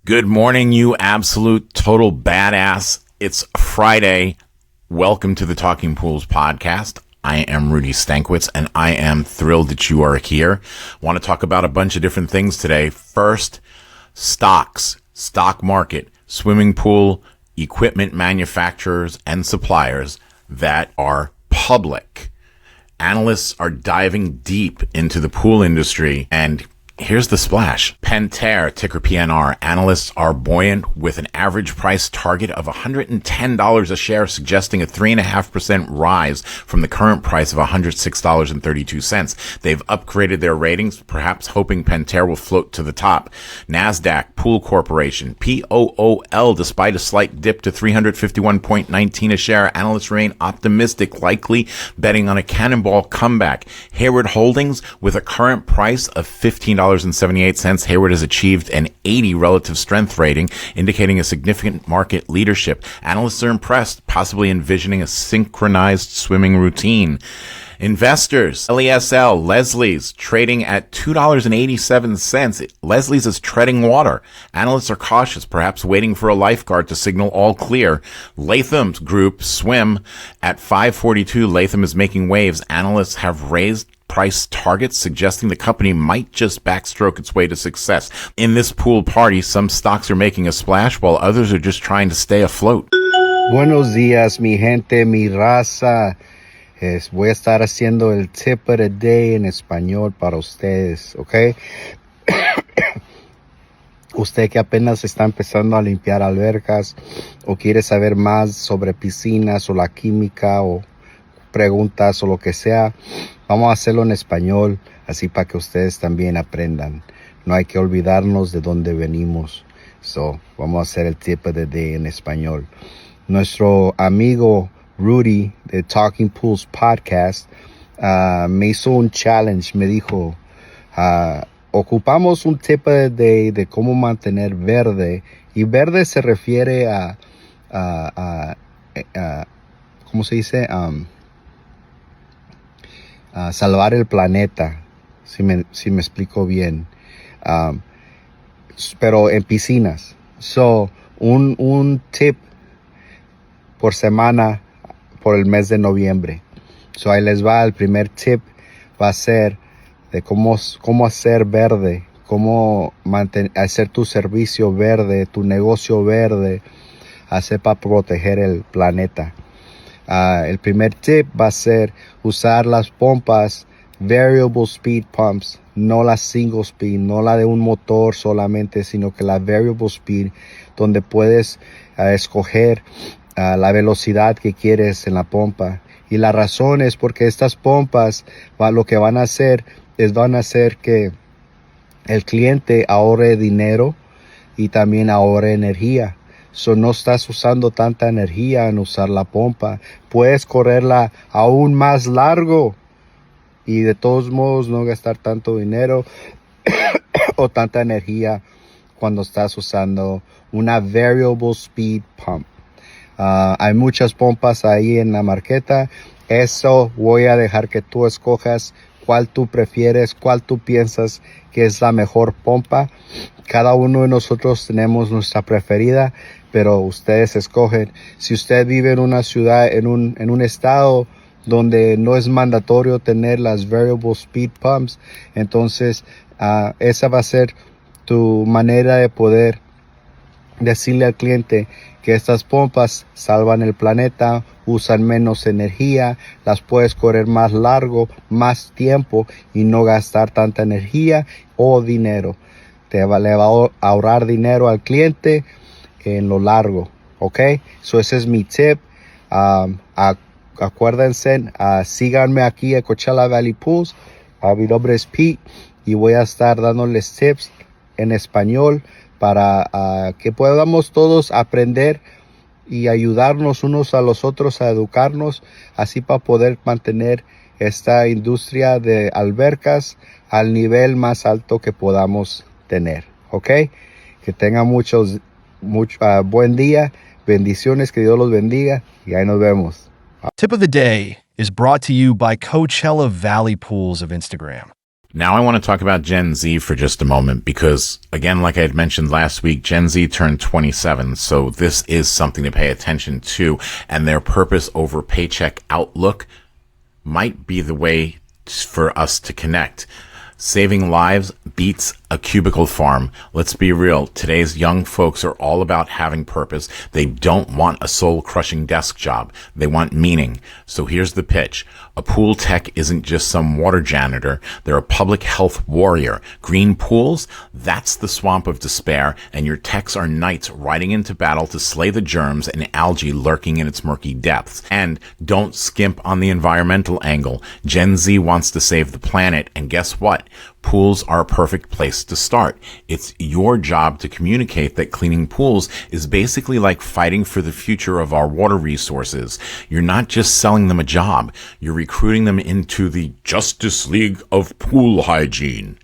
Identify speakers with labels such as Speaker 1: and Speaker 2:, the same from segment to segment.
Speaker 1: Good morning, you absolute total badass. It's Friday. Welcome to the Talking Pools podcast. I am Rudy Stankowitz, and I am thrilled that you are here. I want to talk about a bunch of different things today. First, stocks, stock market, swimming pool, equipment manufacturers, and suppliers that are public. Analysts are diving deep into the pool industry, and here's the splash. Pentair, ticker PNR, analysts are buoyant with an average price target of $110 a share, suggesting a 3.5% rise from the current price of $106.32. They've upgraded their ratings, perhaps hoping Pentair will float to the top. NASDAQ, Pool Corporation, POOL, despite a slight dip to 351.19 a share, analysts remain optimistic, likely betting on a cannonball comeback. Hayward Holdings, with a current price of $15.78, Hayward has achieved an 80 relative strength rating, indicating a significant market leadership. Analysts are impressed, possibly envisioning a synchronized swimming routine. Investors, LESL, Leslie's, trading at $2.87. Leslie's is treading water. Analysts are cautious, perhaps waiting for a lifeguard to signal all clear. Latham's Group, Swim, at $5.42. Latham is making waves. Analysts have raised price targets, suggesting the company might just backstroke its way to success. In this pool party, some stocks are making a splash while others are just trying to stay afloat.
Speaker 2: Buenos días, mi gente, mi raza. Voy a estar haciendo el tip of the day en español para ustedes, ¿ok? Usted que apenas está empezando a limpiar albercas o quiere saber más sobre piscinas o la química o preguntas o lo que sea, vamos a hacerlo en español, así para que ustedes también aprendan. No hay que olvidarnos de dónde venimos. Vamos a hacer el tip of the day en español. Nuestro amigo Rudy de Talking Pools Podcast me hizo un challenge. Me dijo, ocupamos un tip of the day de cómo mantener verde. Y verde se refiere a ¿cómo se dice? Salvar el planeta, si me explico bien, pero en piscinas. Un tip por semana por el mes de noviembre. Ahí les va. El primer tip va a ser de cómo hacer verde, cómo hacer tu servicio verde, tu negocio verde, hacer para proteger el planeta. El primer tip va a ser usar las pompas variable speed pumps, no la single speed, no la de un motor solamente, sino que la variable speed, donde puedes escoger la velocidad que quieres en la pompa. Y la razón es porque estas pompas lo que van a hacer es que el cliente ahorre dinero y también ahorre energía. No estás usando tanta energía en usar la pompa. Puedes correrla aún más largo y de todos modos no gastar tanto dinero o tanta energía cuando estás usando una variable speed pump. Hay muchas pompas ahí en la marqueta. Eso voy a dejar que tú escojas cuál tú prefieres, cuál tú piensas que es la mejor pompa. Cada uno de nosotros tenemos nuestra preferida, pero ustedes escogen. Si usted vive en una ciudad, en un estado donde no es mandatorio tener las variable speed pumps, entonces esa va a ser tu manera de poder decirle al cliente que estas pompas salvan el planeta, usan menos energía, las puedes correr más largo, más tiempo y no gastar tanta energía o dinero. Le va a ahorrar dinero al cliente en lo largo, ¿ok? Ese es mi tip. Acuérdense, síganme aquí a Coachella Valley Pools. Mi nombre es Pete y voy a estar dándoles tips en español para que podamos todos aprender y ayudarnos unos a los otros a educarnos, así para poder mantener esta industria de albercas al nivel más alto que podamos tener, ¿ok? Que tengan mucho buen día, bendiciones, que Dios los bendiga y ahí nos vemos.
Speaker 3: Tip of the day is brought to you by Coachella Valley Pools of Instagram.
Speaker 1: Now I want to talk about Gen Z for just a moment because, again, like I had mentioned last week, Gen Z turned 27, so this is something to pay attention to, and their purpose over paycheck outlook might be the way for us to connect. Saving lives beats a cubicle farm. Let's be real. Today's young folks are all about having purpose. They don't want a soul-crushing desk job. They want meaning. So here's the pitch. A pool tech isn't just some water janitor. They're a public health warrior. Green pools? That's the swamp of despair, and your techs are knights riding into battle to slay the germs and algae lurking in its murky depths. And don't skimp on the environmental angle. Gen Z wants to save the planet, and guess what? Pools are a perfect place to start. It's your job to communicate that cleaning pools is basically like fighting for the future of our water resources. You're not just selling them a job. You're recruiting them into the Justice League of Pool Hygiene.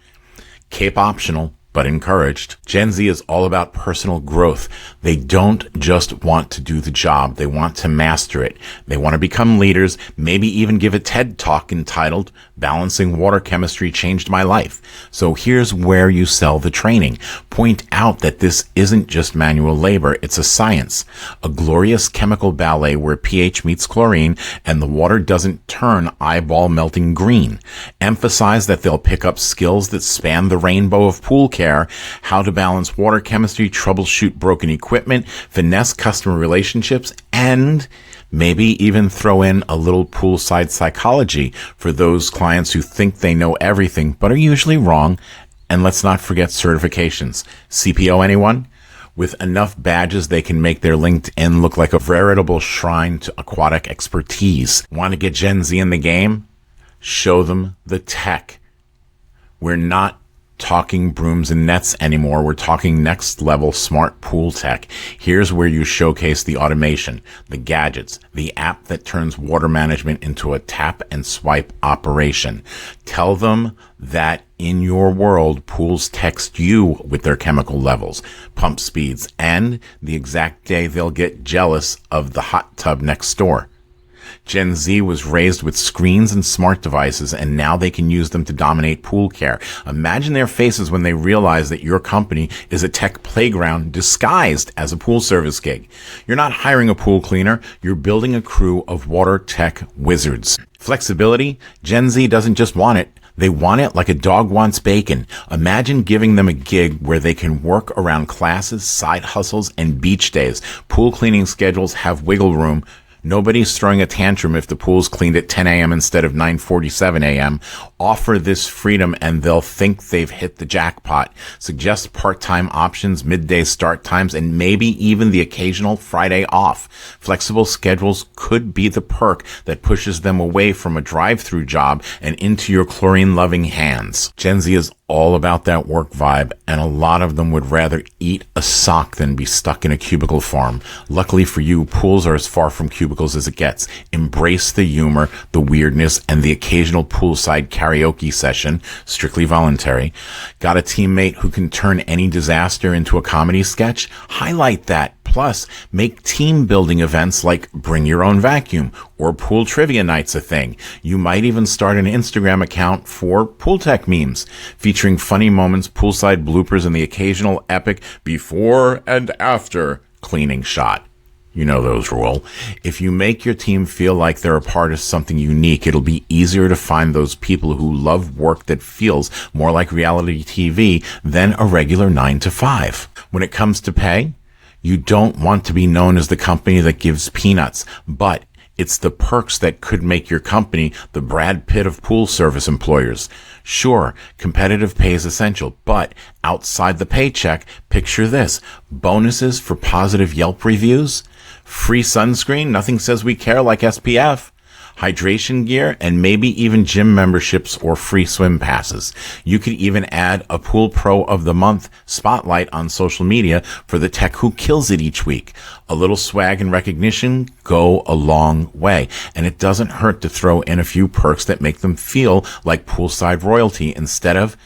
Speaker 1: Cape optional, but encouraged. Gen Z is all about personal growth. They don't just want to do the job. They want to master it. They want to become leaders, maybe even give a TED Talk entitled Balancing Water Chemistry Changed My Life. So here's where you sell the training. Point out that this isn't just manual labor. It's a science, a glorious chemical ballet where pH meets chlorine and the water doesn't turn eyeball melting green. Emphasize that they'll pick up skills that span the rainbow of pool care, how to balance water chemistry, troubleshoot broken equipment, finesse customer relationships, and maybe even throw in a little poolside psychology for those clients who think they know everything but are usually wrong. And let's not forget certifications. CPO, anyone? With enough badges, they can make their LinkedIn look like a veritable shrine to aquatic expertise. Want to get Gen Z in the game? Show them the tech. We're not talking brooms and nets anymore. We're talking next level smart pool tech. Here's where you showcase the automation, the gadgets, the app that turns water management into a tap and swipe operation. Tell them that in your world, pools text you with their chemical levels, pump speeds, and the exact day they'll get jealous of the hot tub next door. Gen Z was raised with screens and smart devices, and now they can use them to dominate pool care. Imagine their faces when they realize that your company is a tech playground disguised as a pool service gig. You're not hiring a pool cleaner. You're building a crew of water tech wizards. Flexibility? Gen Z doesn't just want it. They want it like a dog wants bacon. Imagine giving them a gig where they can work around classes, side hustles, and beach days. Pool cleaning schedules have wiggle room. Nobody's throwing a tantrum if the pool's cleaned at 10 a.m. instead of 9:47 a.m. Offer this freedom and they'll think they've hit the jackpot. Suggest part-time options, midday start times, and maybe even the occasional Friday off. Flexible schedules could be the perk that pushes them away from a drive-through job and into your chlorine-loving hands. Gen Z is all about that work vibe, and a lot of them would rather eat a sock than be stuck in a cubicle farm. Luckily for you, pools are as far from cubicles as it gets. Embrace the humor, the weirdness, and the occasional poolside karaoke session, strictly voluntary. Got a teammate who can turn any disaster into a comedy sketch? Highlight that. Plus, make team building events like Bring Your Own Vacuum or Pool Trivia Nights a thing. You might even start an Instagram account for pool tech memes, featuring funny moments, poolside bloopers, and the occasional epic before and after cleaning shot. You know those rule. If you make your team feel like they're a part of something unique, it'll be easier to find those people who love work that feels more like reality TV than a regular 9 to 5. When it comes to pay, you don't want to be known as the company that gives peanuts, but it's the perks that could make your company the Brad Pitt of pool service employers. Sure, competitive pay is essential, but outside the paycheck, picture this. Bonuses for positive Yelp reviews, free sunscreen, nothing says we care like SPF, hydration gear, and maybe even gym memberships or free swim passes. You could even add a Pool Pro of the Month spotlight on social media for the tech who kills it each week. A little swag and recognition go a long way, and it doesn't hurt to throw in a few perks that make them feel like poolside royalty instead of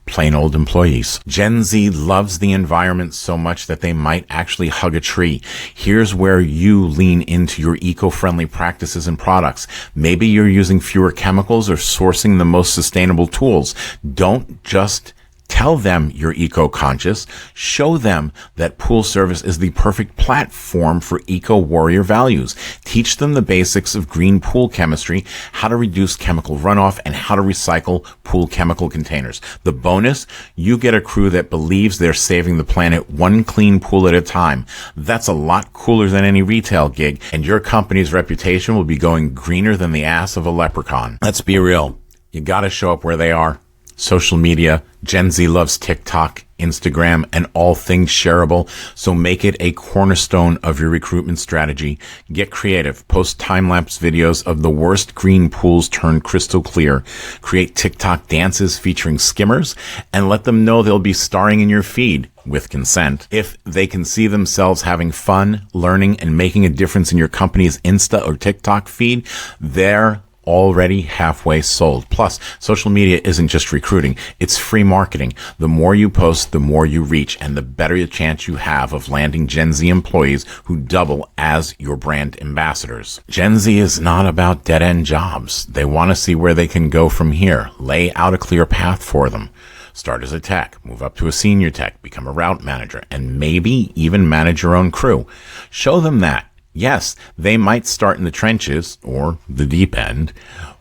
Speaker 1: Plain old employees. Gen Z loves the environment so much that they might actually hug a tree. Here's where you lean into your eco-friendly practices and products. Maybe you're using fewer chemicals or sourcing the most sustainable tools. Don't just tell them you're eco-conscious. Show them that pool service is the perfect platform for eco-warrior values. Teach them the basics of green pool chemistry, how to reduce chemical runoff, and how to recycle pool chemical containers. The bonus, you get a crew that believes they're saving the planet one clean pool at a time. That's a lot cooler than any retail gig, and your company's reputation will be going greener than the ass of a leprechaun. Let's be real. You gotta show up where they are. Social media. Gen Z loves TikTok, Instagram, and all things shareable, so make it a cornerstone of your recruitment strategy. Get creative. Post time-lapse videos of the worst green pools turned crystal clear. Create TikTok dances featuring skimmers, and let them know they'll be starring in your feed with consent. If they can see themselves having fun, learning, and making a difference in your company's Insta or TikTok feed, they're already halfway sold. Plus, social media isn't just recruiting, it's free marketing. The more you post, the more you reach, and the better the chance you have of landing Gen Z employees who double as your brand ambassadors. Gen Z is not about dead-end jobs. They want to see where they can go from here. Lay out a clear path for them. Start as a tech, move up to a senior tech, become a route manager, and maybe even manage your own crew. Show them that. Yes, they might start in the trenches or the deep end,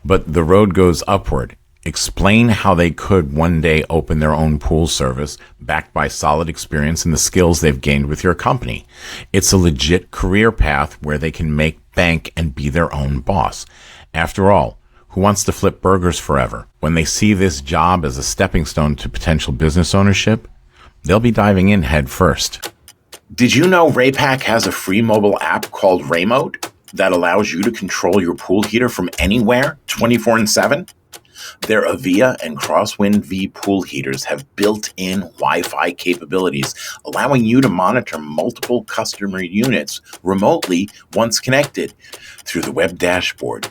Speaker 1: but the road goes upward. Explain how they could one day open their own pool service backed by solid experience and the skills they've gained with your company. It's a legit career path where they can make bank and be their own boss. After all, who wants to flip burgers forever? When they see this job as a stepping stone to potential business ownership, they'll be diving in head first. Did you know Raypak has a free mobile app called Remote that allows you to control your pool heater from anywhere 24/7? Their Avia and Crosswind V pool heaters have built-in Wi-Fi capabilities, allowing you to monitor multiple customer units remotely once connected. Through the web dashboard,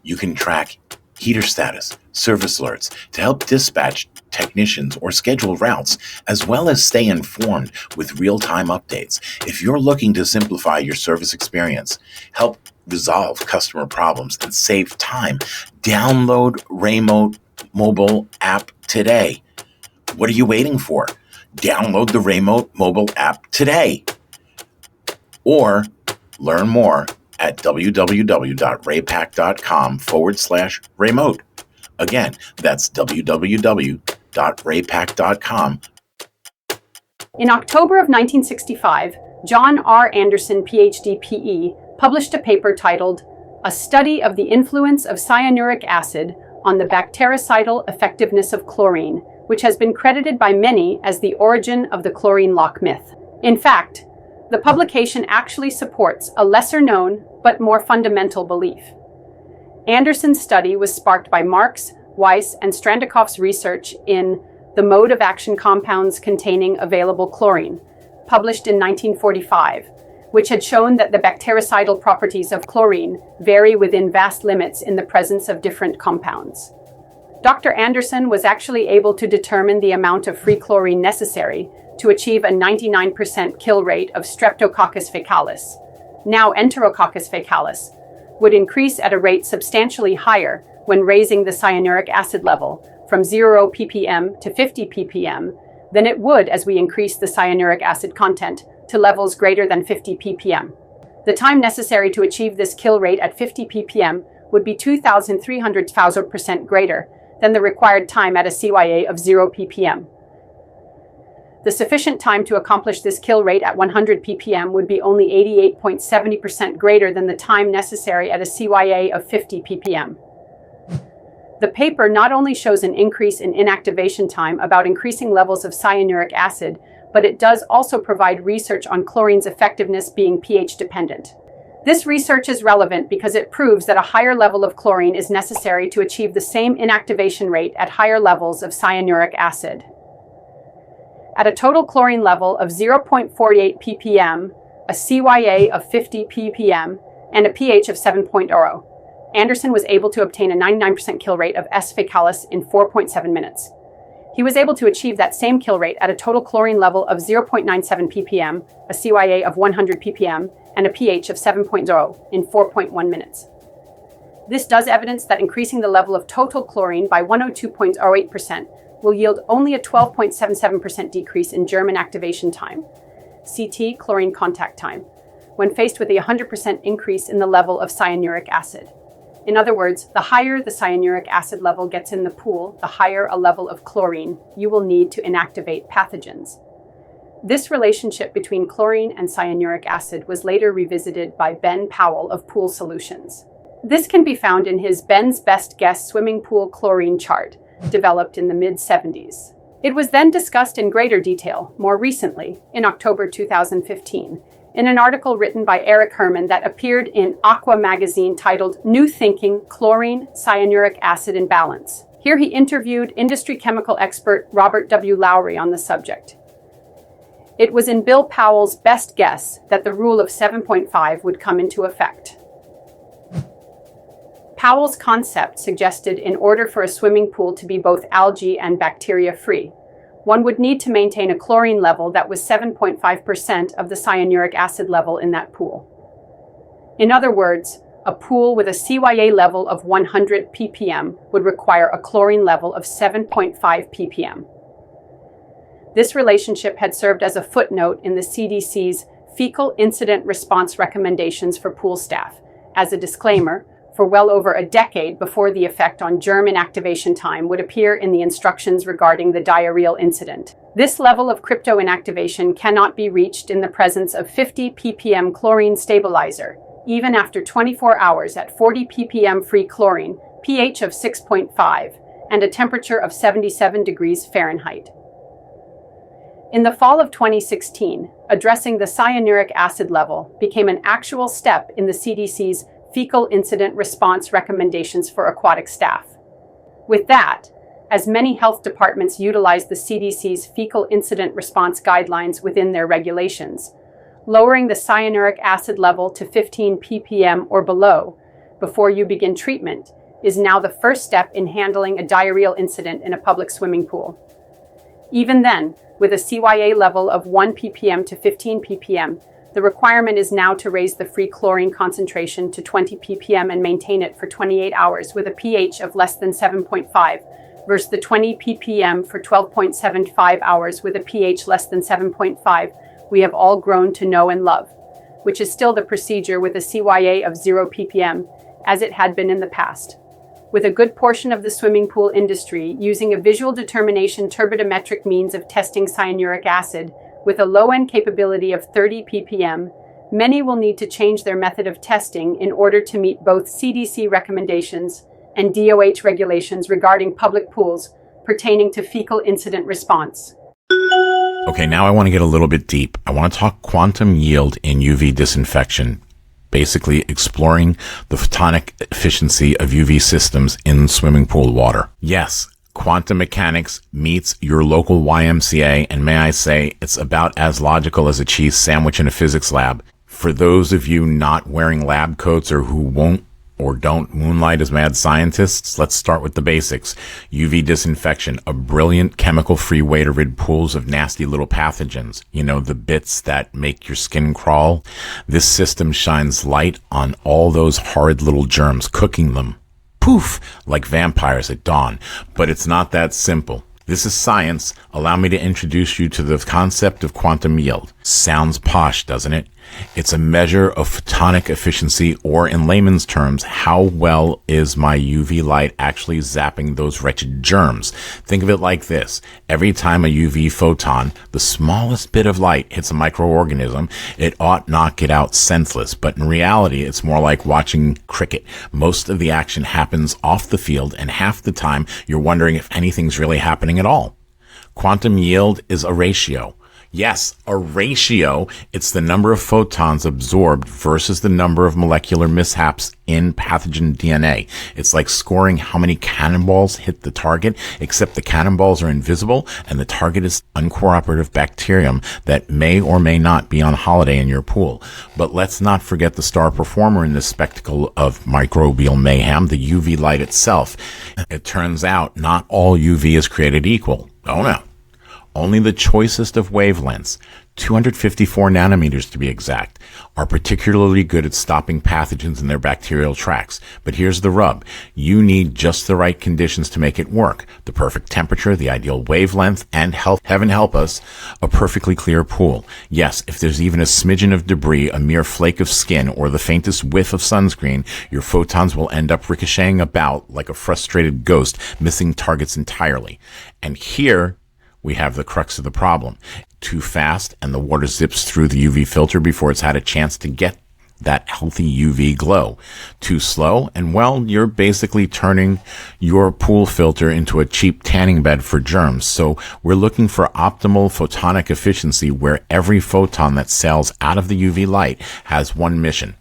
Speaker 1: you can track heater status, service alerts to help dispatch technicians or schedule routes, as well as stay informed with real-time updates. If you're looking to simplify your service experience, help resolve customer problems, and save time, download Remote mobile app today. What are you waiting for? Download the Remote mobile app today. Or learn more at www.raypak.com/remote. Again, that's www.raypak.com.
Speaker 3: In October of 1965, John R. Anderson, PhD, PE, published a paper titled A Study of the Influence of Cyanuric Acid on the Bactericidal Effectiveness of Chlorine, which has been credited by many as the origin of the chlorine lock myth. In fact, the publication actually supports a lesser-known but more fundamental belief. Anderson's study was sparked by Marks, Weiss, and Strandakoff's research in The Mode of Action Compounds Containing Available Chlorine, published in 1945, which had shown that the bactericidal properties of chlorine vary within vast limits in the presence of different compounds. Dr. Anderson was actually able to determine the amount of free chlorine necessary to achieve a 99% kill rate of Streptococcus faecalis, now Enterococcus faecalis, would increase at a rate substantially higher when raising the cyanuric acid level from 0 ppm to 50 ppm than it would as we increase the cyanuric acid content to levels greater than 50 ppm. The time necessary to achieve this kill rate at 50 ppm would be 2,300% greater than the required time at a CYA of 0 ppm. The sufficient time to accomplish this kill rate at 100 ppm would be only 88.70% greater than the time necessary at a CYA of 50 ppm. The paper not only shows an increase in inactivation time about increasing levels of cyanuric acid, but it does also provide research on chlorine's effectiveness being pH dependent. This research is relevant because it proves that a higher level of chlorine is necessary to achieve the same inactivation rate at higher levels of cyanuric acid. At a total chlorine level of 0.48 ppm, a CYA of 50 ppm, and a pH of 7.0, Anderson was able to obtain a 99% kill rate of S. faecalis in 4.7 minutes. He was able to achieve that same kill rate at a total chlorine level of 0.97 ppm, a CYA of 100 ppm, and a pH of 7.0 in 4.1 minutes. This does evidence that increasing the level of total chlorine by 102.08% will yield only a 12.77% decrease in germ inactivation time, CT chlorine contact time, when faced with a 100% increase in the level of cyanuric acid. In other words, the higher the cyanuric acid level gets in the pool, the higher a level of chlorine you will need to inactivate pathogens. This relationship between chlorine and cyanuric acid was later revisited by Ben Powell of Pool Solutions. This can be found in his Ben's Best Guess Swimming Pool Chlorine chart, developed in the mid-70s. It was then discussed in greater detail, more recently, in October 2015, in an article written by Eric Herman that appeared in Aqua magazine titled New Thinking, Chlorine, Cyanuric Acid Imbalance. Here he interviewed industry chemical expert Robert W. Lowry on the subject. It was in Bill Powell's best guess that the rule of 7.5 would come into effect. Powell's concept suggested in order for a swimming pool to be both algae and bacteria-free, one would need to maintain a chlorine level that was 7.5% of the cyanuric acid level in that pool. In other words, a pool with a CYA level of 100 ppm would require a chlorine level of 7.5 ppm. This relationship had served as a footnote in the CDC's Fecal Incident Response Recommendations for pool staff, as a disclaimer, for well over a decade before the effect on germ inactivation time would appear in the instructions regarding the diarrheal incident. This level of crypto inactivation cannot be reached in the presence of 50 ppm chlorine stabilizer, even after 24 hours at 40 ppm free chlorine, pH of 6.5, and a temperature of 77 degrees Fahrenheit. In the fall of 2016, addressing the cyanuric acid level became an actual step in the CDC's Fecal Incident Response Recommendations for aquatic staff. With that, as many health departments utilize the CDC's Fecal Incident Response Guidelines within their regulations, lowering the cyanuric acid level to 15 ppm or below before you begin treatment is now the first step in handling a diarrheal incident in a public swimming pool. Even then, with a CYA level of 1 ppm to 15 ppm, the requirement is now to raise the free chlorine concentration to 20 ppm and maintain it for 28 hours with a pH of less than 7.5 versus the 20 ppm for 12.75 hours with a pH less than 7.5 we have all grown to know and love, which is still the procedure with a CYA of 0 ppm, as it had been in the past. With a good portion of the swimming pool industry using a visual determination turbidimetric means of testing cyanuric acid, with a low-end capability of 30 ppm, many will need to change their method of testing in order to meet both CDC recommendations and DOH regulations regarding public pools pertaining to fecal incident response.
Speaker 1: Okay, now I want to get a little bit deep. I want to talk quantum yield in UV disinfection, basically exploring the photonic efficiency of UV systems in swimming pool water. Yes, quantum mechanics meets your local YMCA, and may I say, it's about as logical as a cheese sandwich in a physics lab. For those of you not wearing lab coats or who won't or don't moonlight as mad scientists, let's start with the basics. UV disinfection, a brilliant chemical-free way to rid pools of nasty little pathogens. You know, the bits that make your skin crawl. This system shines light on all those horrid little germs, cooking them. Poof, like vampires at dawn. But it's not that simple. This is science. Allow me to introduce you to the concept of quantum yield. Sounds posh, doesn't it? It's a measure of photonic efficiency, or in layman's terms, how well is my UV light actually zapping those wretched germs? Think of it like this. Every time a UV photon, the smallest bit of light, hits a microorganism, it ought knock it out senseless. But in reality, it's more like watching cricket. Most of the action happens off the field, and half the time you're wondering if anything's really happening at all. Quantum yield is a ratio. Yes, a ratio. It's the number of photons absorbed versus the number of molecular mishaps in pathogen DNA. It's like scoring how many cannonballs hit the target, except the cannonballs are invisible and the target is uncooperative bacterium that may or may not be on holiday in your pool. But let's not forget the star performer in this spectacle of microbial mayhem, the UV light itself. It turns out not all UV is created equal. Oh no. Only the choicest of wavelengths, 254 nanometers to be exact, are particularly good at stopping pathogens in their bacterial tracks. But here's the rub. You need just the right conditions to make it work. The perfect temperature, the ideal wavelength, and heaven help us, a perfectly clear pool. Yes, if there's even a smidgen of debris, a mere flake of skin, or the faintest whiff of sunscreen, your photons will end up ricocheting about like a frustrated ghost, missing targets entirely. And here we have the crux of the problem. Too fast, and the water zips through the UV filter before it's had a chance to get that healthy UV glow. Too slow, and well, you're basically turning your pool filter into a cheap tanning bed for germs. So we're looking for optimal photonic efficiency where every photon that sails out of the UV light has one mission: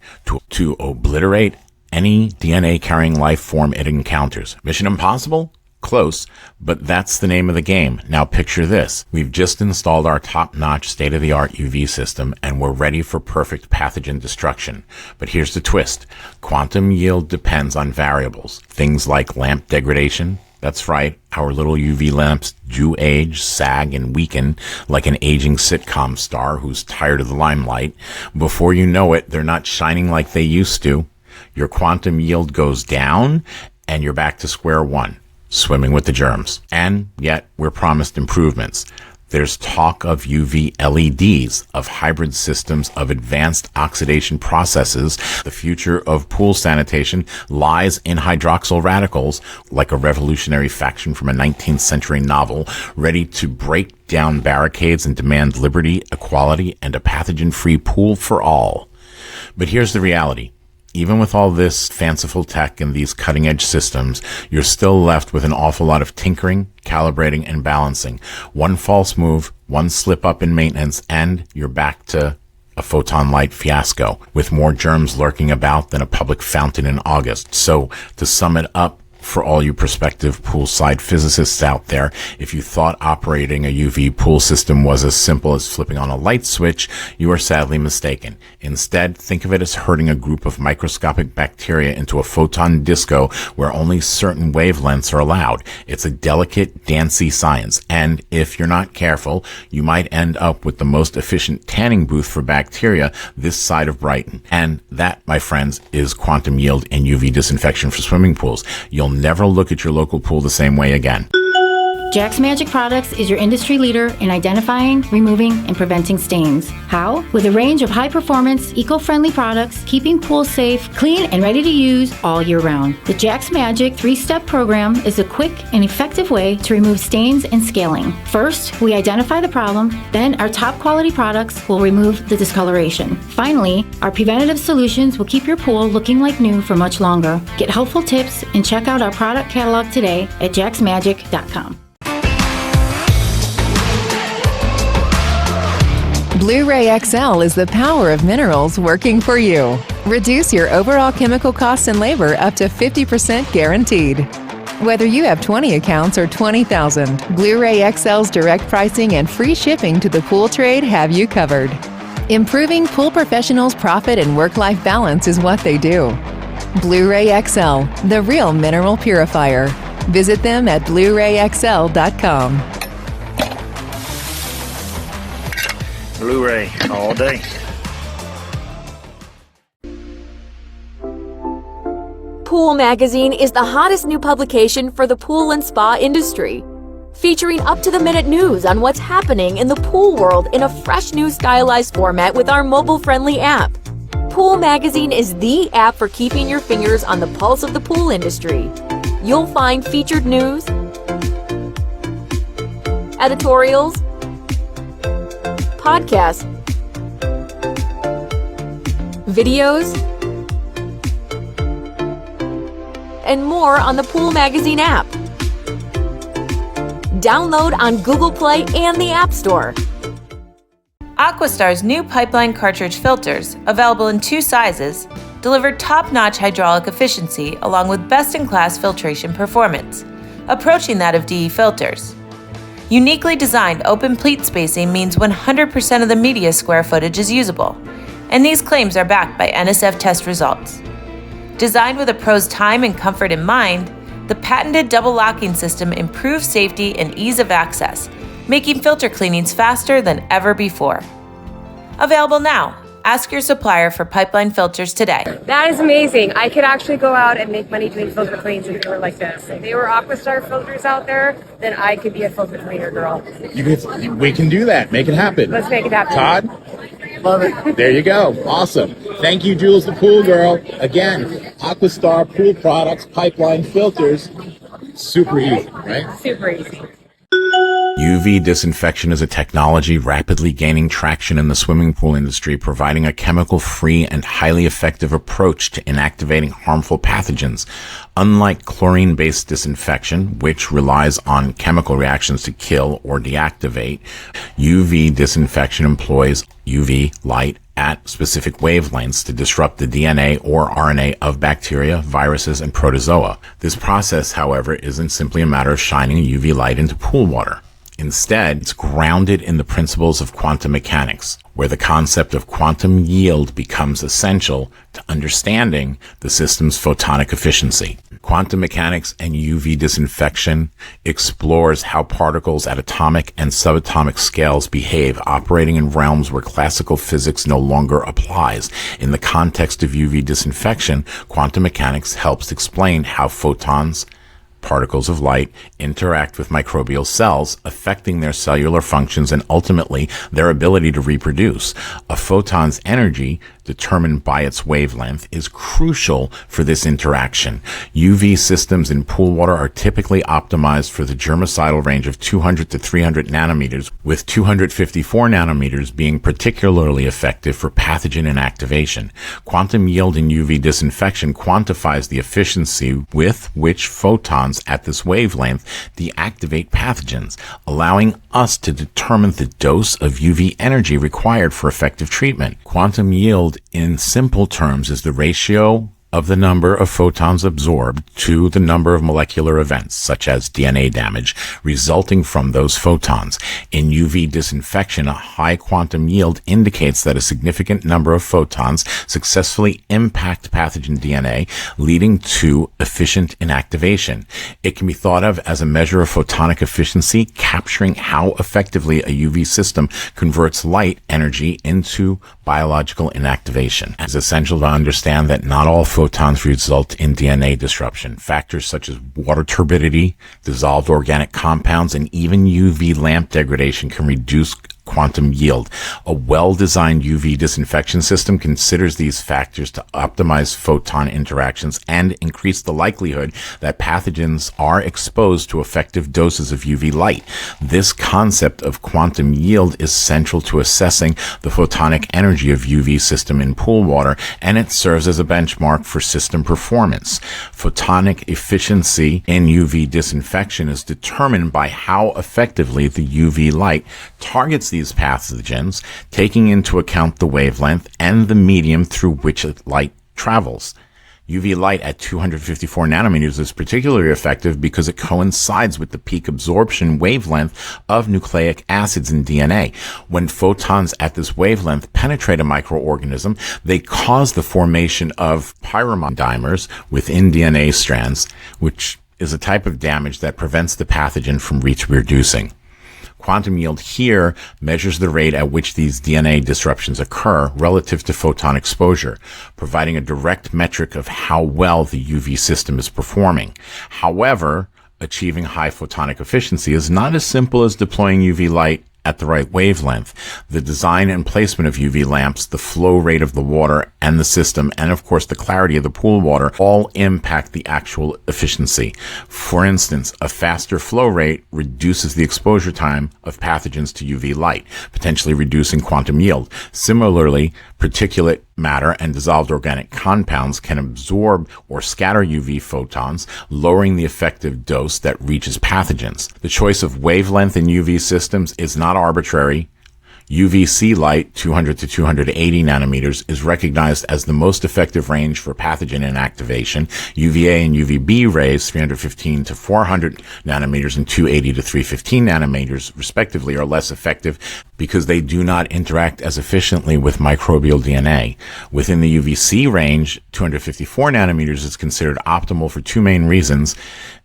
Speaker 1: to obliterate any DNA-carrying life form it encounters. Mission impossible? Close, but that's the name of the game. Now picture this. We've just installed our top-notch state-of-the-art UV system and we're ready for perfect pathogen destruction. But here's the twist. Quantum yield depends on variables. Things like lamp degradation. That's right. Our little UV lamps do age, sag, and weaken like an aging sitcom star who's tired of the limelight. Before you know it, they're not shining like they used to. Your quantum yield goes down and you're back to square one, swimming with the germs. And yet we're promised improvements. There's talk of UV LEDs, of hybrid systems, of advanced oxidation processes. The future of pool sanitation lies in hydroxyl radicals, like a revolutionary faction from a 19th century novel, ready to break down barricades and demand liberty, equality, and a pathogen-free pool for all. But here's the reality. Even with all this fanciful tech and these cutting-edge systems, you're still left with an awful lot of tinkering, calibrating, and balancing. One false move, one slip up in maintenance, and you're back to a photon light fiasco, with more germs lurking about than a public fountain in August. So, to sum it up, for all you prospective poolside physicists out there, if you thought operating a UV pool system was as simple as flipping on a light switch, you are sadly mistaken. Instead, think of it as herding a group of microscopic bacteria into a photon disco where only certain wavelengths are allowed. It's a delicate, dancey science, and if you're not careful, you might end up with the most efficient tanning booth for bacteria this side of Brighton. And that, my friends, is quantum yield and UV disinfection for swimming pools. You'll never look at your local pool the same way again.
Speaker 4: Jack's Magic Products is your industry leader in identifying, removing, and preventing stains. How? With a range of high-performance, eco-friendly products, keeping pools safe, clean, and ready to use all year round. The Jack's Magic 3-step program is a quick and effective way to remove stains and scaling. First, we identify the problem, then our top-quality products will remove the discoloration. Finally, our preventative solutions will keep your pool looking like new for much longer. Get helpful tips and check out our product catalog today at jacksmagic.com.
Speaker 5: Blu-ray XL is the power of minerals working for you. Reduce your overall chemical costs and labor up to 50% guaranteed. Whether you have 20 accounts or 20,000, Blu-ray XL's direct pricing and free shipping to the pool trade have you covered. Improving pool professionals' profit and work-life balance is what they do. Blu-ray XL, the real mineral purifier. Visit them at BluRayXL.com.
Speaker 6: Blu-ray all day.
Speaker 7: Pool Magazine is the hottest new publication for the pool and spa industry, featuring up-to-the-minute news on what's happening in the pool world in a fresh new stylized format with our mobile-friendly app. Pool Magazine is the app for keeping your fingers on the pulse of the pool industry. You'll find featured news, editorials, podcasts, videos, and more on the Pool Magazine app. Download on Google Play and the App Store.
Speaker 8: Aquastar's new pipeline cartridge filters, available in 2 sizes, deliver top-notch hydraulic efficiency along with best-in-class filtration performance, approaching that of DE filters. Uniquely designed open pleat spacing means 100% of the media square footage is usable, and these claims are backed by NSF test results. Designed with a pro's time and comfort in mind, The patented double locking system improves safety and ease of access, making filter cleanings faster than ever before. Available now. Ask your supplier for pipeline filters today.
Speaker 9: That is amazing. I could actually go out and make money doing filter cleans if they were like this. If they were Aquastar filters out there, then I could be a filter cleaner girl.
Speaker 1: We can do that. Make it happen.
Speaker 9: Let's make it happen.
Speaker 1: Todd? Love it. There you go. Awesome. Thank you, Jules the Pool Girl. Again, Aquastar Pool Products, Pipeline Filters. Super easy, right?
Speaker 9: Super easy.
Speaker 1: UV disinfection is a technology rapidly gaining traction in the swimming pool industry, providing a chemical-free and highly effective approach to inactivating harmful pathogens. Unlike chlorine-based disinfection, which relies on chemical reactions to kill or deactivate, UV disinfection employs UV light at specific wavelengths to disrupt the DNA or RNA of bacteria, viruses, and protozoa. This process, however, isn't simply a matter of shining UV light into pool water. Instead, it's grounded in the principles of quantum mechanics, where the concept of quantum yield becomes essential to understanding the system's photonic efficiency. Quantum mechanics and UV disinfection explores how particles at atomic and subatomic scales behave, operating in realms where classical physics no longer applies. In the context of UV disinfection, quantum mechanics helps explain how photons, particles of light, interact with microbial cells, affecting their cellular functions and ultimately their ability to reproduce. A photon's energy, determined by its wavelength, is crucial for this interaction. UV systems in pool water are typically optimized for the germicidal range of 200 to 300 nanometers, with 254 nanometers being particularly effective for pathogen inactivation. Quantum yield in UV disinfection quantifies the efficiency with which photons at this wavelength deactivate pathogens, allowing us to determine the dose of UV energy required for effective treatment. Quantum yield, in simple terms, is the ratio of the number of photons absorbed to the number of molecular events, such as DNA damage, resulting from those photons. In UV disinfection, a high quantum yield indicates that a significant number of photons successfully impact pathogen DNA, leading to efficient inactivation. It can be thought of as a measure of photonic efficiency, capturing how effectively a UV system converts light energy into biological inactivation. It's essential to understand that not all photons result in DNA disruption. Factors such as water turbidity, dissolved organic compounds, and even UV lamp degradation can reduce quantum yield. A well-designed UV disinfection system considers these factors to optimize photon interactions and increase the likelihood that pathogens are exposed to effective doses of UV light. This concept of quantum yield is central to assessing the photonic energy of UV system in pool water, and it serves as a benchmark for system performance. Photonic efficiency in UV disinfection is determined by how effectively the UV light targets these pathogens, taking into account the wavelength and the medium through which light travels. UV light at 254 nanometers is particularly effective because it coincides with the peak absorption wavelength of nucleic acids in DNA. When photons at this wavelength penetrate a microorganism, they cause the formation of pyromondimers within DNA strands, which is a type of damage that prevents the pathogen from reproducing. Quantum yield here measures the rate at which these DNA disruptions occur relative to photon exposure, providing a direct metric of how well the UV system is performing. However, achieving high photonic efficiency is not as simple as deploying UV light at the right wavelength. The design and placement of UV lamps, the flow rate of the water and the system, and of course the clarity of the pool water all impact the actual efficiency. For instance, a faster flow rate reduces the exposure time of pathogens to UV light, potentially reducing quantum yield. Similarly, particulate matter and dissolved organic compounds can absorb or scatter UV photons, lowering the effective dose that reaches pathogens. The choice of wavelength in UV systems is not arbitrary. UVC light, 200 to 280 nanometers, is recognized as the most effective range for pathogen inactivation. UVA and UVB rays, 315 to 400 nanometers and 280 to 315 nanometers, respectively, are less effective because they do not interact as efficiently with microbial DNA. Within the UVC range, 254 nanometers is considered optimal for two main reasons.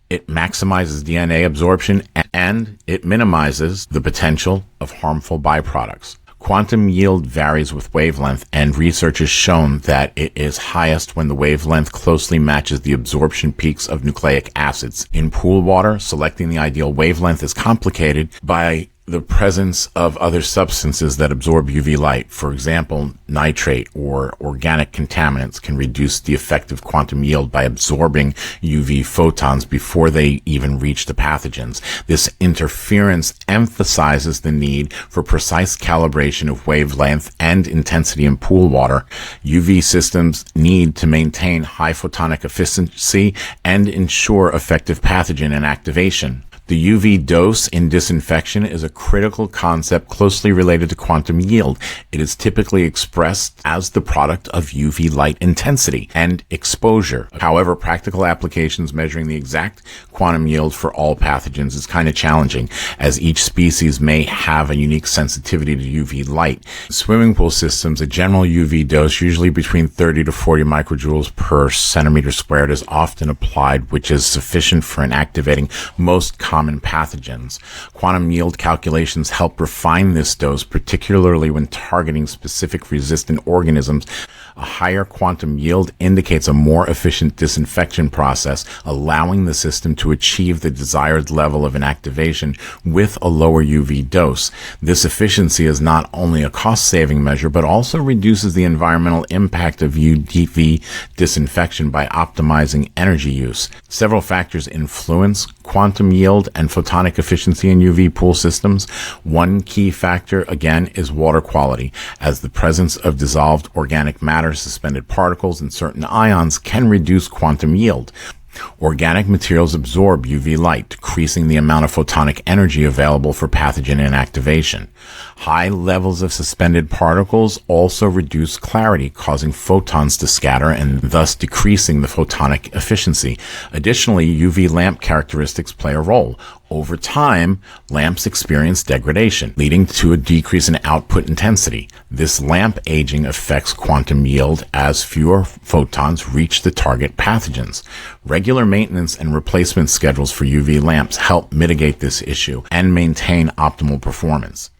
Speaker 1: It maximizes DNA absorption and it minimizes the potential of harmful byproducts. Quantum yield varies with wavelength, and research has shown that it is highest when the wavelength closely matches the absorption peaks of nucleic acids. In pool water, selecting the ideal wavelength is complicated by the presence of other substances that absorb UV light. For example, nitrate or organic contaminants can reduce the effective quantum yield by absorbing UV photons before they even reach the pathogens. This interference emphasizes the need for precise calibration of wavelength and intensity in pool water. UV systems need to maintain high photonic efficiency and ensure effective pathogen inactivation. The UV dose in disinfection is a critical concept closely related to quantum yield. It is typically expressed as the product of UV light intensity and exposure. However, practical applications measuring the exact quantum yield for all pathogens is kind of challenging, as each species may have a unique sensitivity to UV light. In swimming pool systems, a general UV dose, usually between 30 to 40 microjoules per centimeter squared, is often applied, which is sufficient for inactivating most common pathogens. Quantum yield calculations help refine this dose, particularly when targeting specific resistant organisms. A higher quantum yield indicates a more efficient disinfection process, allowing the system to achieve the desired level of inactivation with a lower UV dose. This efficiency is not only a cost-saving measure, but also reduces the environmental impact of UV disinfection by optimizing energy use. Several factors influence quantum yield and photonic efficiency in UV pool systems. One key factor, again, is water quality, as the presence of dissolved organic matter, suspended particles, and certain ions can reduce quantum yield. Organic materials absorb UV light, decreasing the amount of photonic energy available for pathogen inactivation. High levels of suspended particles also reduce clarity, causing photons to scatter and thus decreasing the photonic efficiency. Additionally, UV lamp characteristics play a role. Over time, lamps experience degradation, leading to a decrease in output intensity. This lamp aging affects quantum yield as fewer photons reach the target pathogens. Regular maintenance and replacement schedules for UV lamps help mitigate this issue and maintain optimal performance.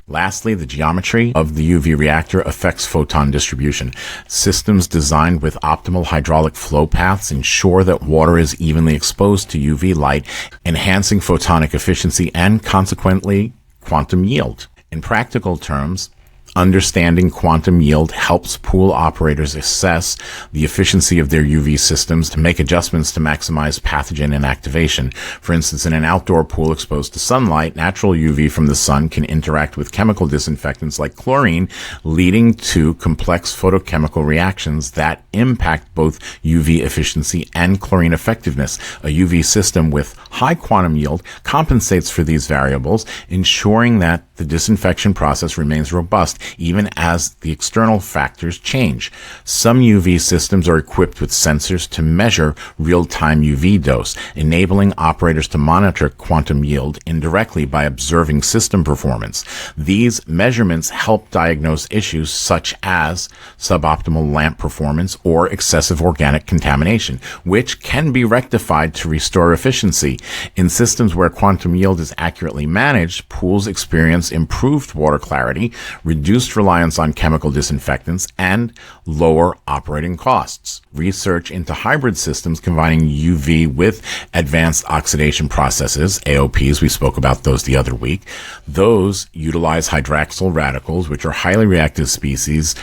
Speaker 1: Lastly, the geometry of the UV reactor affects photon distribution. Systems designed with optimal hydraulic flow paths ensure that water is evenly exposed to UV light, enhancing photonic efficiency and consequently quantum yield. In practical terms, understanding quantum yield helps pool operators assess the efficiency of their UV systems to make adjustments to maximize pathogen inactivation. For instance, in an outdoor pool exposed to sunlight, natural UV from the sun can interact with chemical disinfectants like chlorine, leading to complex photochemical reactions that impact both UV efficiency and chlorine effectiveness. A UV system with high quantum yield compensates for these variables, ensuring that the disinfection process remains robust even as the external factors change. Some UV systems are equipped with sensors to measure real-time UV dose, enabling operators to monitor quantum yield indirectly by observing system performance. These measurements help diagnose issues such as suboptimal lamp performance or excessive organic contamination, which can be rectified to restore efficiency. In systems where quantum yield is accurately managed, pools experience improved water clarity, reduced reliance on chemical disinfectants, and lower operating costs. Research into hybrid systems combining UV with advanced oxidation processes, AOPs, we spoke about those the other week. Those utilize hydroxyl radicals, which are highly reactive species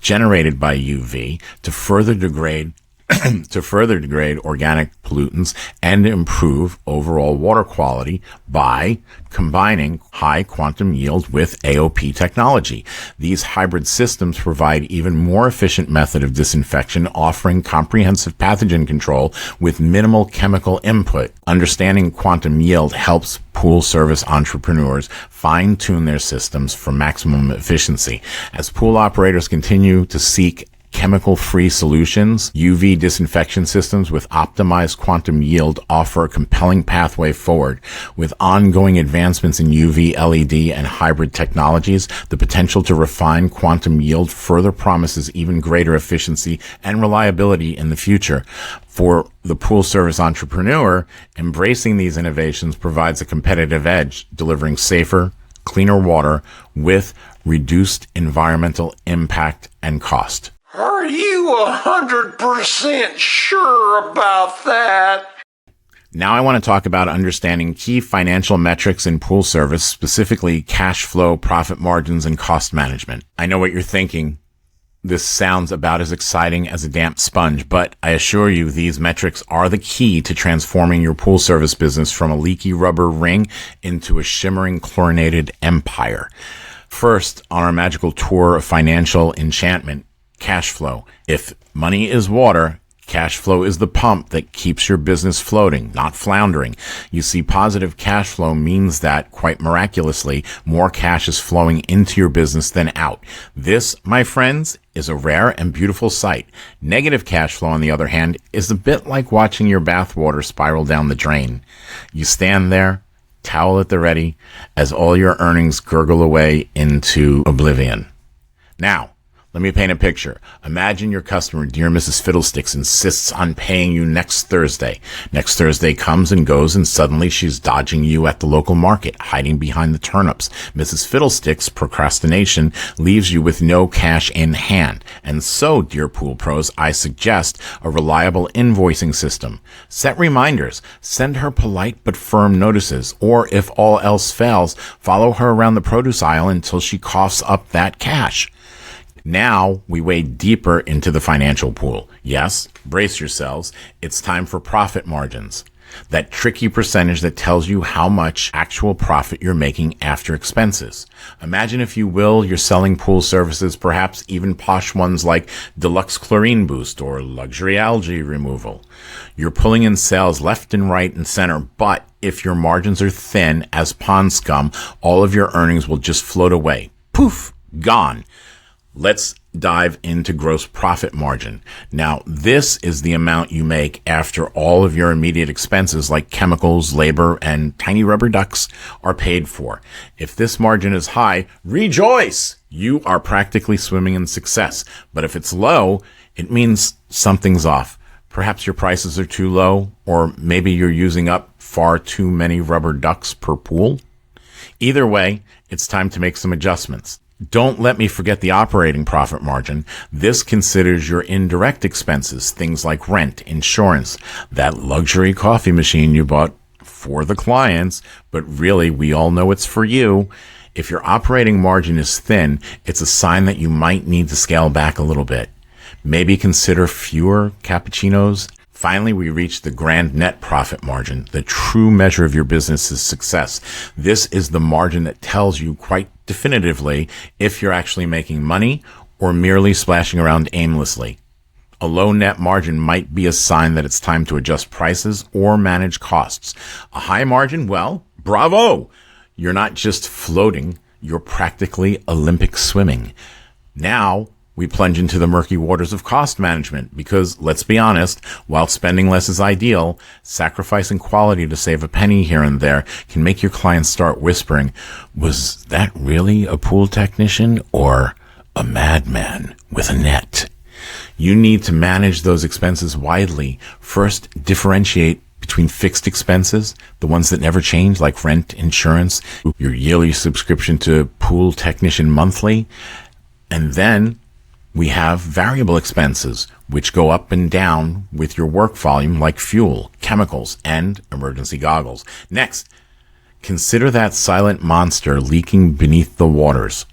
Speaker 1: generated by UV to further degrade organic pollutants and improve overall water quality by combining high quantum yield with AOP technology. These hybrid systems provide even more efficient method of disinfection, offering comprehensive pathogen control with minimal chemical input. Understanding quantum yield helps pool service entrepreneurs fine-tune their systems for maximum efficiency. As pool operators continue to seek chemical-free solutions, UV disinfection systems with optimized quantum yield offer a compelling pathway forward. With ongoing advancements in UV, LED, and hybrid technologies, the potential to refine quantum yield further promises even greater efficiency and reliability in the future. For the pool service entrepreneur, embracing these innovations provides a competitive edge, delivering safer, cleaner water with reduced environmental impact and cost.
Speaker 10: Are you 100% sure about that?
Speaker 1: Now I want to talk about understanding key financial metrics in pool service, specifically cash flow, profit margins, and cost management. I know what you're thinking. This sounds about as exciting as a damp sponge, but I assure you these metrics are the key to transforming your pool service business from a leaky rubber ring into a shimmering chlorinated empire. First, on our magical tour of financial enchantment, cash flow. If money is water, cash flow is the pump that keeps your business floating, not floundering. You see, positive cash flow means that, quite miraculously, more cash is flowing into your business than out. This, my friends, is a rare and beautiful sight. Negative cash flow, on the other hand, is a bit like watching your bathwater spiral down the drain. You stand there, towel at the ready, as all your earnings gurgle away into oblivion. Now, let me paint a picture. Imagine your customer, dear Mrs. Fiddlesticks, insists on paying you next Thursday. Next Thursday comes and goes, and suddenly she's dodging you at the local market, hiding behind the turnips. Mrs. Fiddlesticks' procrastination leaves you with no cash in hand. And so, dear pool pros, I suggest a reliable invoicing system. Set reminders. Send her polite but firm notices. Or, if all else fails, follow her around the produce aisle until she coughs up that cash. Now we wade deeper into the financial pool. Yes, brace yourselves. It's time for profit margins. That tricky percentage that tells you how much actual profit you're making after expenses. Imagine, if you will, you're selling pool services, perhaps even posh ones like deluxe chlorine boost or luxury algae removal. You're pulling in sales left and right and center, but if your margins are thin as pond scum, all of your earnings will just float away. Poof, gone. Let's dive into gross profit margin. Now, this is the amount you make after all of your immediate expenses like chemicals, labor, and tiny rubber ducks are paid for. If this margin is high, rejoice! You are practically swimming in success. But if it's low, it means something's off. Perhaps your prices are too low, or maybe you're using up far too many rubber ducks per pool. Either way, it's time to make some adjustments. Don't let me forget the operating profit margin. This considers your indirect expenses, things like rent, insurance, that luxury coffee machine you bought for the clients, but really we all know it's for you. If your operating margin is thin, it's a sign that you might need to scale back a little bit. Maybe consider fewer cappuccinos. Finally, we reach the grand net profit margin, the true measure of your business's success. This is the margin that tells you quite definitively if you're actually making money or merely splashing around aimlessly. A low net margin might be a sign that it's time to adjust prices or manage costs. A high margin, well, bravo! You're not just floating, you're practically Olympic swimming. Now, we plunge into the murky waters of cost management because, let's be honest, while spending less is ideal, sacrificing quality to save a penny here and there can make your clients start whispering, was that really a pool technician or a madman with a net? You need to manage those expenses widely. First, differentiate between fixed expenses, the ones that never change, like rent, insurance, your yearly subscription to Pool Technician Monthly, and then we have variable expenses, which go up and down with your work volume, like fuel, chemicals, and emergency goggles. Next, consider that silent monster leaking beneath the waters.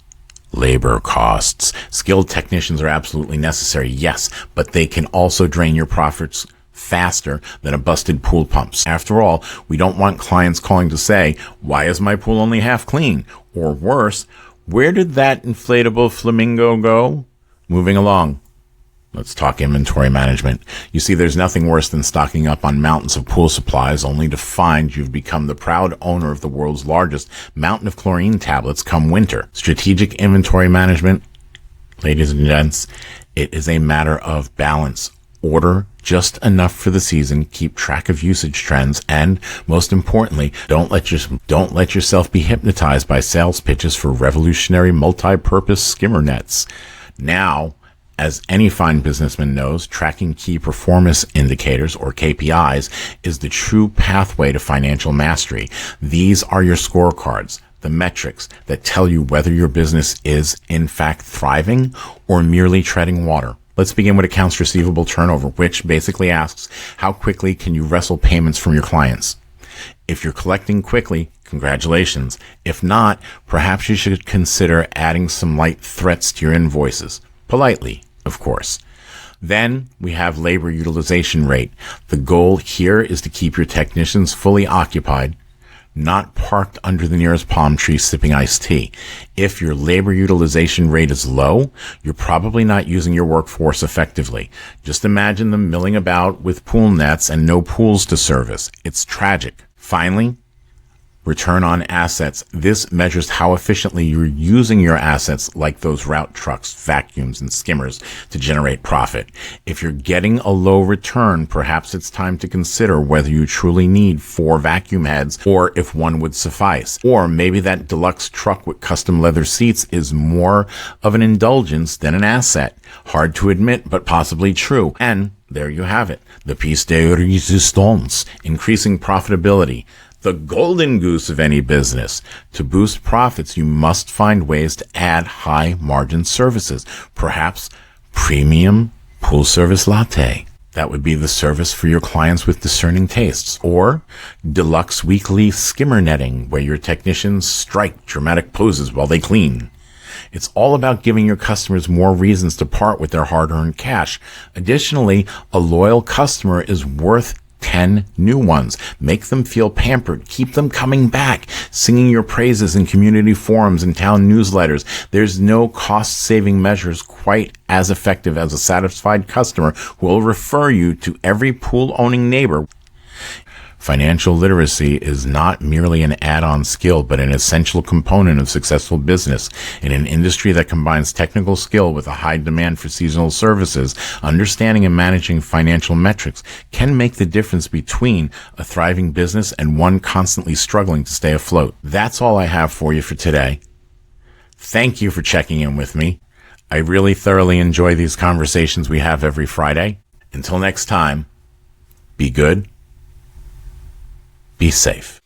Speaker 1: Labor costs. Skilled technicians are absolutely necessary, yes, but they can also drain your profits faster than a busted pool pump. After all, we don't want clients calling to say, why is my pool only half clean? Or worse, where did that inflatable flamingo go? Moving along, let's talk inventory management. You see, there's nothing worse than stocking up on mountains of pool supplies only to find you've become the proud owner of the world's largest mountain of chlorine tablets come winter. Strategic inventory management, Ladies and gents, it is a matter of balance. Order just enough for the season, keep track of usage trends, and most importantly, don't let yourself be hypnotized by sales pitches for revolutionary multi-purpose skimmer nets. Now, as any fine businessman knows, tracking key performance indicators, or KPIs, is the true pathway to financial mastery. These are your scorecards, the metrics that tell you whether your business is, in fact, thriving or merely treading water. Let's begin with accounts receivable turnover, which basically asks, how quickly can you wrestle payments from your clients? If you're collecting quickly, congratulations. If not, perhaps you should consider adding some light threats to your invoices. Politely, of course. Then we have labor utilization rate. The goal here is to keep your technicians fully occupied, not parked under the nearest palm tree sipping iced tea. If your labor utilization rate is low, you're probably not using your workforce effectively. Just imagine them milling about with pool nets and no pools to service. It's tragic. Finally, return on assets. This measures how efficiently you're using your assets, like those route trucks, vacuums, and skimmers, to generate profit. If you're getting a low return, perhaps it's time to consider whether you truly need 4 vacuum heads or if one would suffice. Or maybe that deluxe truck with custom leather seats is more of an indulgence than an asset. Hard to admit, but possibly true. And there you have it. The piece de resistance, increasing profitability. The golden goose of any business. To boost profits, you must find ways to add high margin services. Perhaps premium pool service latte. That would be the service for your clients with discerning tastes. Or deluxe weekly skimmer netting, where your technicians strike dramatic poses while they clean. It's all about giving your customers more reasons to part with their hard-earned cash. Additionally, a loyal customer is worth 10 new ones. Make them feel pampered. Keep them coming back, singing your praises in community forums and town newsletters. There's no cost-saving measures quite as effective as a satisfied customer who will refer you to every pool-owning neighbor. Financial literacy is not merely an add-on skill, but an essential component of successful business. In an industry that combines technical skill with a high demand for seasonal services, understanding and managing financial metrics can make the difference between a thriving business and one constantly struggling to stay afloat. That's all I have for you for today. Thank you for checking in with me. I really thoroughly enjoy these conversations we have every Friday. Until next time, be good. Be safe.